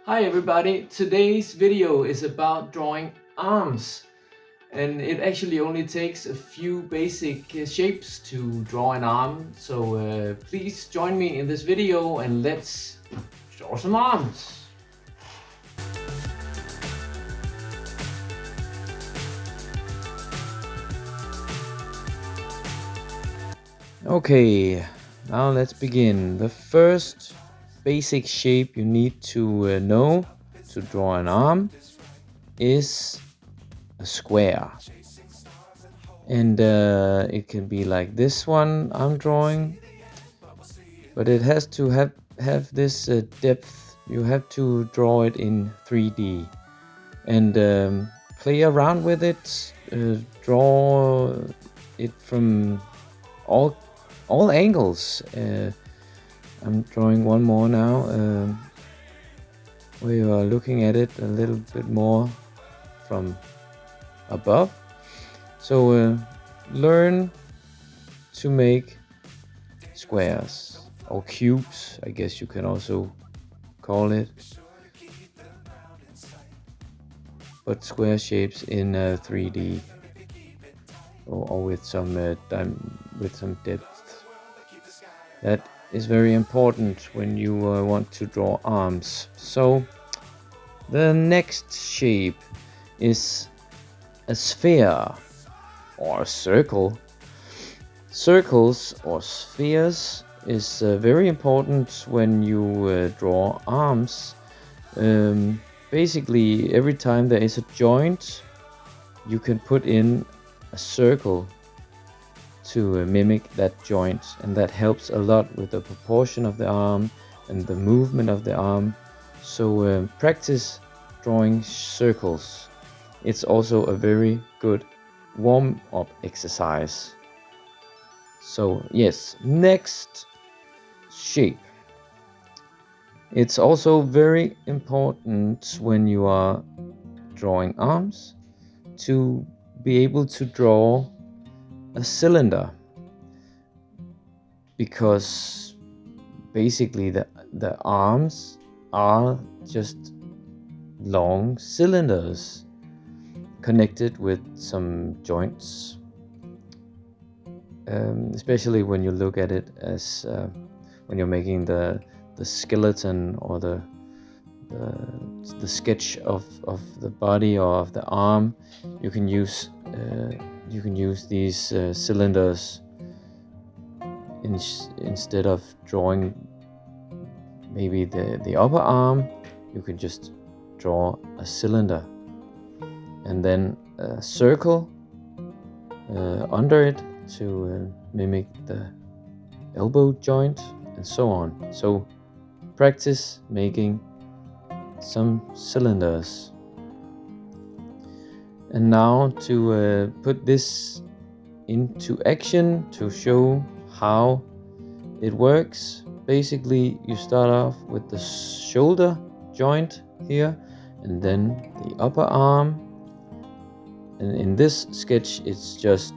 Hi everybody, today's video is about drawing arms, and it actually only takes a few basic shapes to draw an arm, so please join me in this video and let's draw some arms. Okay, now let's begin. The first basic shape you need to know to draw an arm is a square. And it can be like this one I'm drawing, but it has to have this depth. You have to draw it in 3D and play around with it. Draw it from all angles. I'm drawing one more now, where you are looking at it a little bit more from above. So learn to make squares or cubes, I guess you can also call it, but square shapes in 3D or with some depth. That is very important when you want to draw arms. So the next shape is a sphere or a circle. Circles or spheres is very important when you draw arms. Basically, every time there is a joint, you can put in a circle to mimic that joint, and that helps a lot with the proportion of the arm and the movement of the arm. So practice drawing circles. It's also a very good warm-up exercise. So yes, next shape. It's also very important when you are drawing arms to be able to draw a cylinder, because basically the arms are just long cylinders connected with some joints. Especially when you look at it as when you're making the skeleton or the sketch of the body or of the arm, you can use these cylinders instead of drawing maybe the upper arm. You can just draw a cylinder and then a circle under it to mimic the elbow joint and so on. So practice making some cylinders. And now to put this into action, to show how it works, basically you start off with the shoulder joint here and then the upper arm, and in this sketch it's just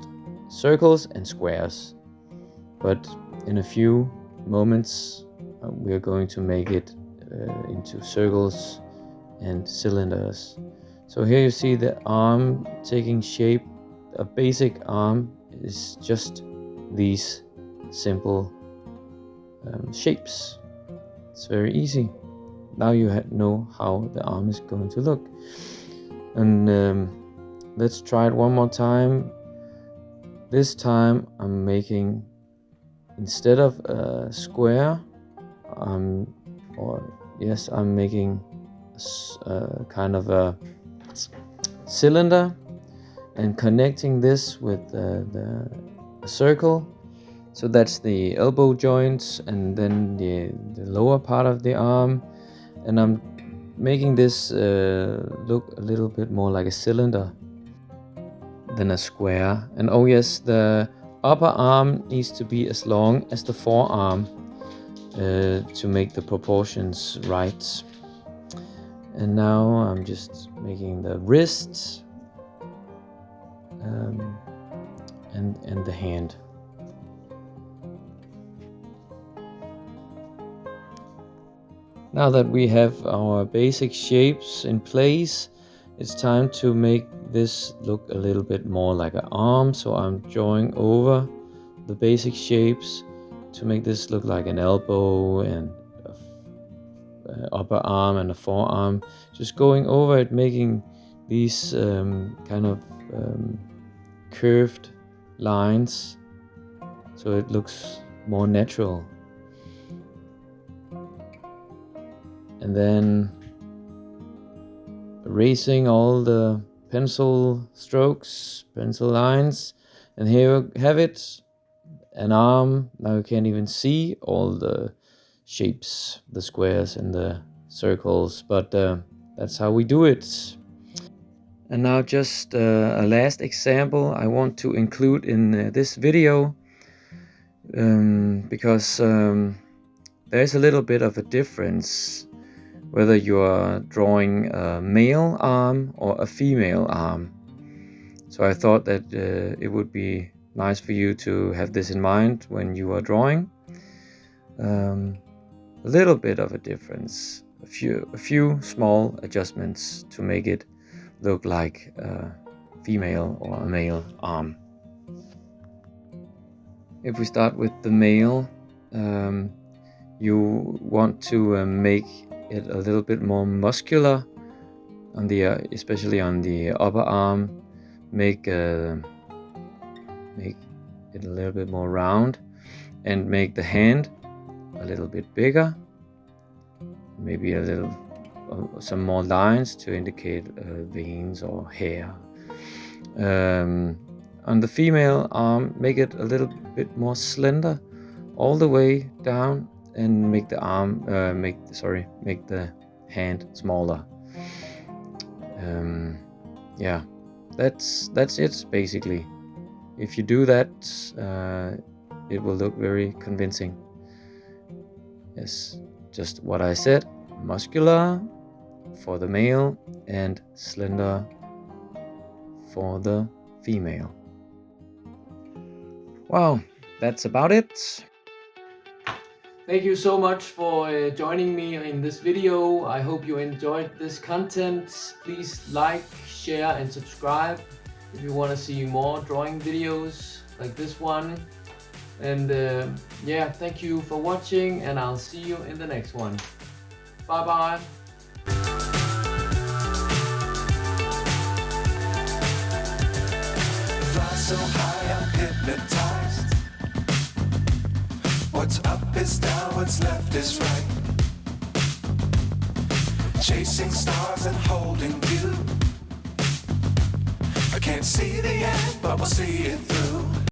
circles and squares, but in a few moments we are going to make it into circles and cylinders. So here you see the arm taking shape. A basic arm is just these simple shapes. It's very easy. Now you know how the arm is going to look. And let's try it one more time. This time I'm making, instead of a square, I'm making kind of a cylinder and connecting this with the circle. So that's the elbow joints and then the lower part of the arm, and I'm making this look a little bit more like a cylinder than a square. And oh yes, the upper arm needs to be as long as the forearm to make the proportions right. And now I'm just making the wrists and the hand. Now that we have our basic shapes in place, it's time to make this look a little bit more like an arm. So I'm drawing over the basic shapes to make this look like an elbow and upper arm and a forearm. Just going over it, making these kind of curved lines so it looks more natural. And then erasing all the pencil strokes, pencil lines, and here we have it, an arm. Now you can't even see all the shapes, the squares and the circles, but that's how we do it. And now just a last example I want to include in this video, because there's a little bit of a difference whether you are drawing a male arm or a female arm. So I thought that it would be nice for you to have this in mind when you are drawing. A little bit of a difference, a few small adjustments to make it look like a female or a male arm. If we start with the male, you want to make it a little bit more muscular on the especially on the upper arm. Make it a little bit more round, and make the hand a little bit bigger, maybe a little some more lines to indicate veins or hair. On the female arm, make it a little bit more slender all the way down, and make the arm make the hand smaller. Yeah, that's it basically. If you do that, it will look very convincing. Yes, just what I said: muscular for the male and slender for the female. Wow, that's about it. Thank you so much for joining me in this video. I hope you enjoyed this content. Please like, share and subscribe if you want to see more drawing videos like this one. And yeah, thank you for watching, and I'll see you in the next one. Bye bye. Fly so high, I'm hypnotized. What's up is down, what's left is right. Chasing stars and holding you. I can't see the end, but we'll see it through.